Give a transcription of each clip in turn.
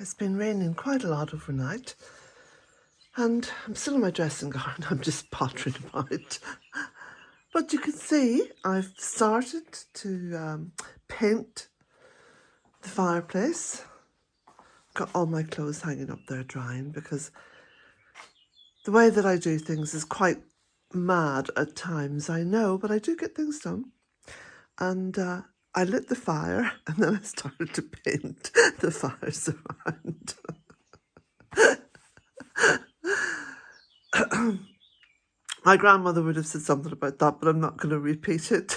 It's been raining quite a lot overnight, and I'm still in my dressing gown. I'm just pottering about. But you can see I've started to paint the fireplace. Got all my clothes hanging up there drying because the way that I do things is quite mad at times, I know, but I do get things done. And I lit the fire and then I started to paint the fires around. My grandmother would have said something about that, but I'm not going to repeat it.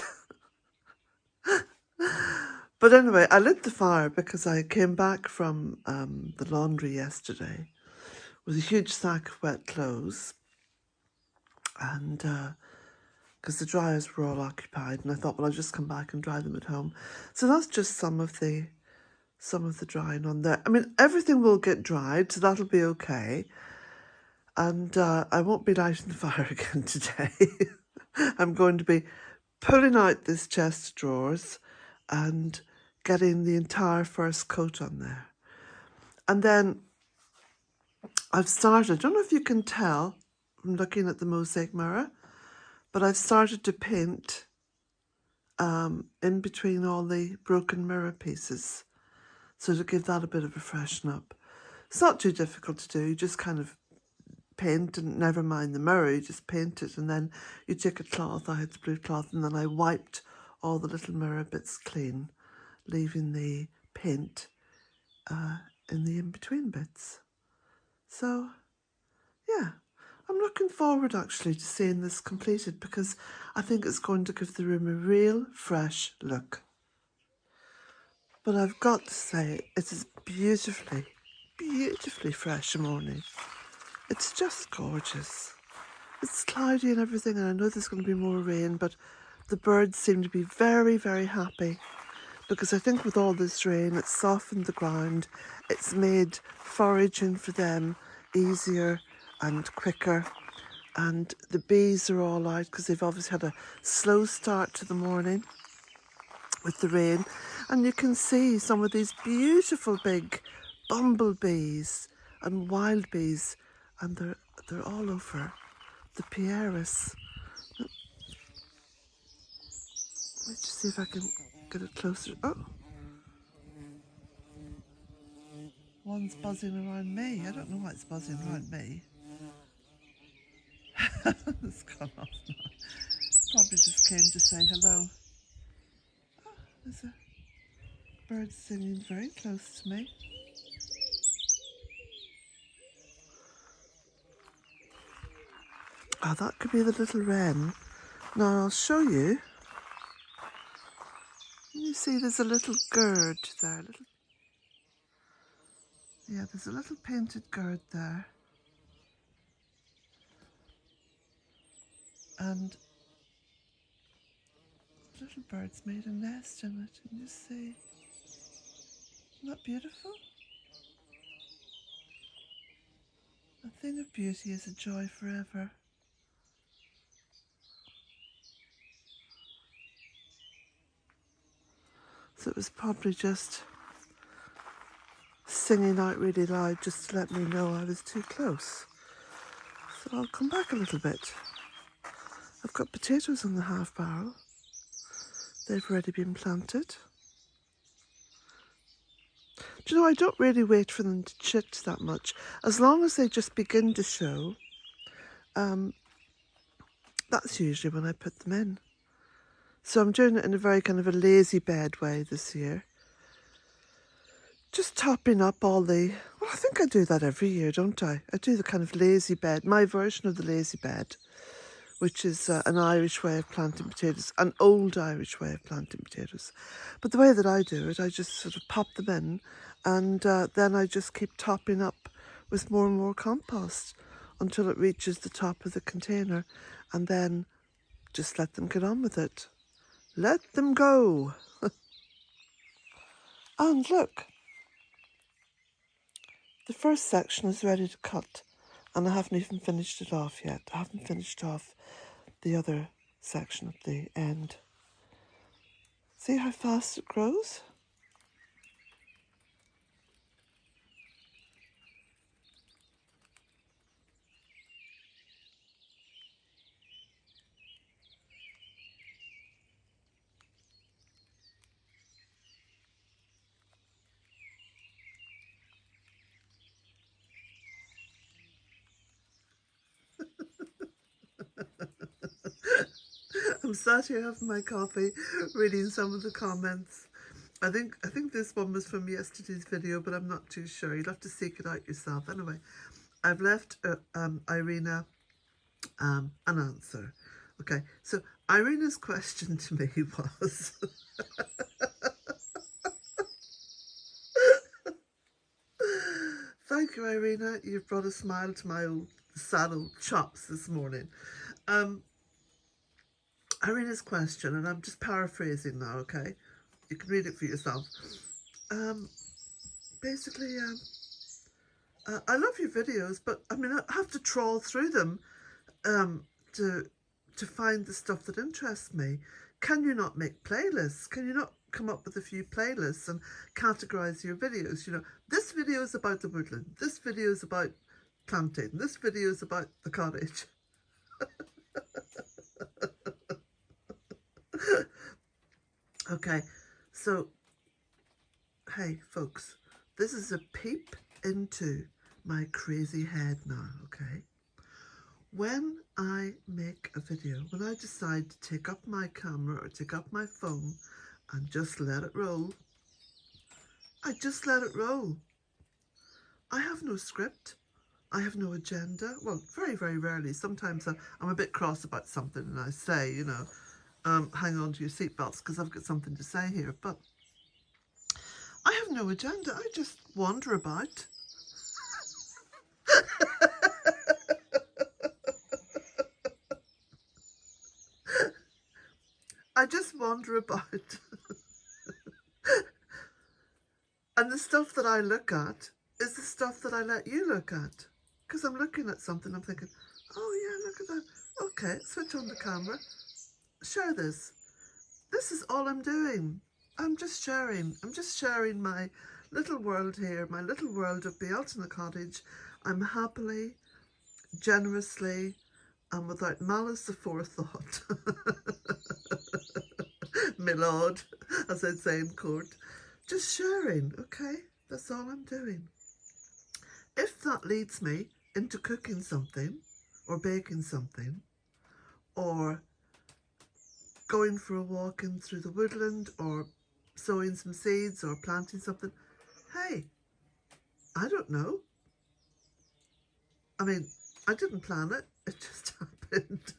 But anyway, I lit the fire because I came back from the laundry yesterday with a huge sack of wet clothes, and because the dryers were all occupied, and I thought, well, I'll just come back and dry them at home. So that's just some of the drying on there. I mean, everything will get dried, so that'll be okay. And I won't be lighting the fire again today. I'm going to be pulling out this chest of drawers and getting the entire first coat on there. And then I've started, I don't know if you can tell from looking at the mosaic mirror, but I've started to paint in between all the broken mirror pieces. So to give that a bit of a freshen up. It's not too difficult to do, you just kind of paint and never mind the mirror, you just paint it, and then you take a cloth, I had the blue cloth, and then I wiped all the little mirror bits clean, leaving the paint in the in-between bits. So, yeah, I'm looking forward actually to seeing this completed because I think it's going to give the room a real fresh look. But I've got to say, it is beautifully, beautifully fresh morning. It's just gorgeous. It's cloudy and everything, and I know there's going to be more rain, but the birds seem to be very, very happy because I think with all this rain, it's softened the ground. It's made foraging for them easier and quicker. And the bees are all out because they've obviously had a slow start to the morning with the rain. And you can see some of these beautiful big bumblebees and wild bees, and they're all over the Pieris. Let me just see if I can get it closer. Oh, one's buzzing around me. I don't know why it's buzzing around me. It's gone off now. Probably just came to say hello. Oh, there's a bird singing very close to me. Oh, that could be the little wren. Now I'll show you. You see there's a little gird there. There's a little painted gird there. And the little bird's made a nest in it. And you see, isn't that beautiful? A thing of beauty is a joy forever. So it was probably just singing out really loud just to let me know I was too close. So I'll come back a little bit. I've got potatoes on the half barrel. They've already been planted. Do you know, I don't really wait for them to chit that much. As long as they just begin to show, that's usually when I put them in. So I'm doing it in a very kind of a lazy bed way this year. Just topping up all the, well, I think I do that every year, don't I? I do the kind of lazy bed, my version of the lazy bed, which is an Irish way of planting potatoes, an old Irish way of planting potatoes. But the way that I do it, I just sort of pop them in, and then I just keep topping up with more and more compost until it reaches the top of the container, and then just let them get on with it. Let them go. And look, the first section is ready to cut, and I haven't even finished it off yet. I haven't finished off the other section at the end. See how fast it grows? I'm sat here having my coffee, reading some of the comments. I think this one was from yesterday's video, but I'm not too sure. You'll have to seek it out yourself. Anyway, I've left Irina an answer. Okay, so Irina's question to me was, thank you, Irina. You've brought a smile to my old sad old chops this morning. Irina's question, and I'm just paraphrasing now, okay? You can read it for yourself. Basically, I love your videos, but I mean, I have to trawl through them to find the stuff that interests me. Can you not make playlists? Can you not come up with a few playlists and categorize your videos? You know, this video is about the woodland. This video is about planting. This video is about the cottage. Okay, so, hey, folks, this is a peep into my crazy head now, okay? When I make a video, when I decide to take up my camera or take up my phone and just let it roll, I just let it roll. I have no script. I have no agenda. Well, very, very rarely. Sometimes I'm a bit cross about something and I say, you know, hang on to your seatbelts because I've got something to say here. But I have no agenda. I just wander about. I just wander about. And the stuff that I look at is the stuff that I let you look at. Because I'm looking at something, I'm thinking, oh yeah, look at that. Okay, switch on the camera. Share this. This is all I'm doing. I'm just sharing. I'm just sharing my little world here, my little world of Beelton the Cottage. I'm happily, generously, and without malice aforethought, my lord, as I'd say in court, just sharing, okay? That's all I'm doing. If that leads me into cooking something, or baking something, or going for a walk in through the woodland, or sowing some seeds, or planting something, hey, I don't know. I mean, I didn't plan it. It just happened.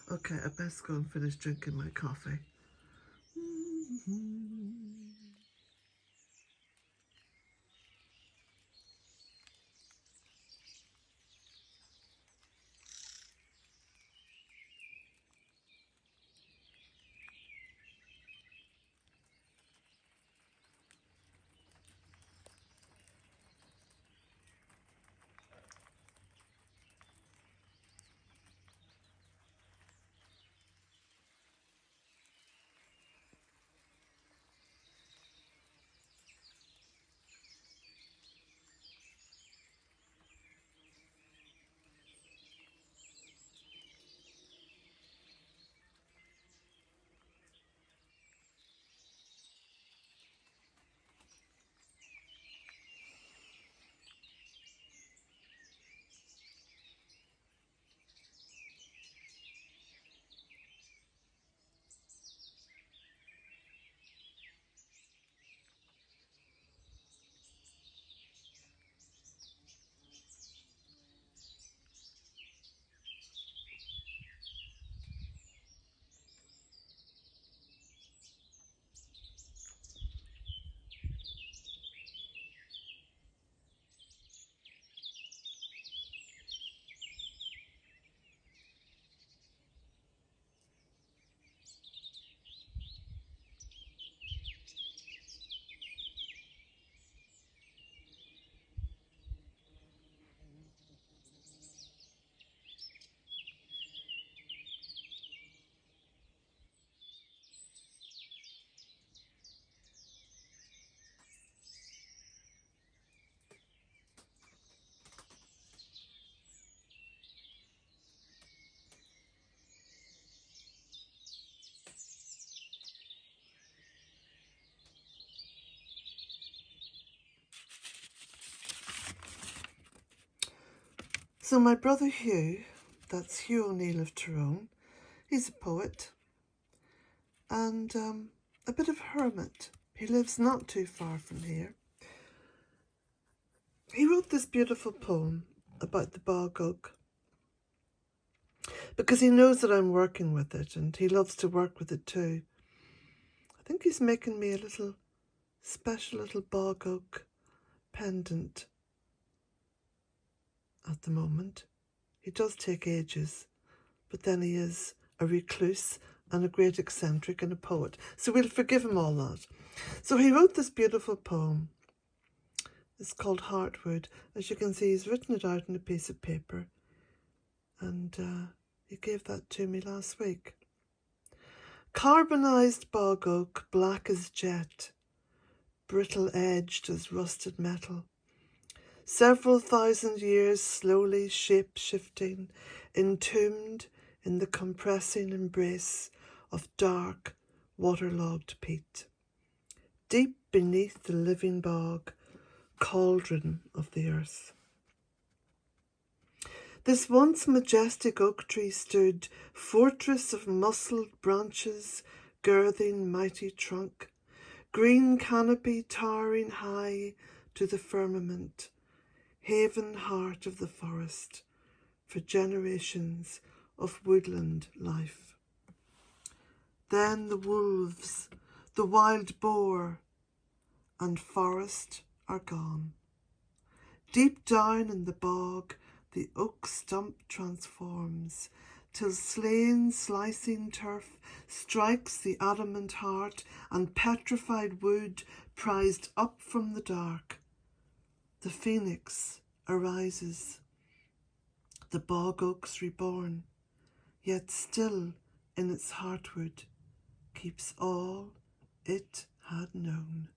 Okay, I best go and finish drinking my coffee. So my brother Hugh That's Hugh O'Neill of Tyrone. He's a poet and a bit of a hermit. He lives not too far from here. He wrote this beautiful poem about the bog oak because he knows that I'm working with it and he loves to work with it too. I think he's making me a little special little bog oak pendant at the moment. He does take ages, but then he is a recluse and a great eccentric and a poet, so we'll forgive him all that. So he wrote this beautiful poem. It's called Heartwood. As you can see, he's written it out on a piece of paper, and he gave that to me last week. Carbonised bog oak, black as jet, brittle-edged as rusted metal, several thousand years slowly shape-shifting, entombed in the compressing embrace of dark, waterlogged peat. Deep beneath the living bog, cauldron of the earth. This once majestic oak tree stood, fortress of muscled branches, girthing mighty trunk, green canopy towering high to the firmament, haven heart of the forest for generations of woodland life. Then the wolves, the wild boar, and forest are gone. Deep down in the bog, the oak stump transforms, till slain slicing turf strikes the adamant heart, and petrified wood prized up from the dark. The phoenix arises, the bog oak's reborn, yet still in its heartwood keeps all it had known.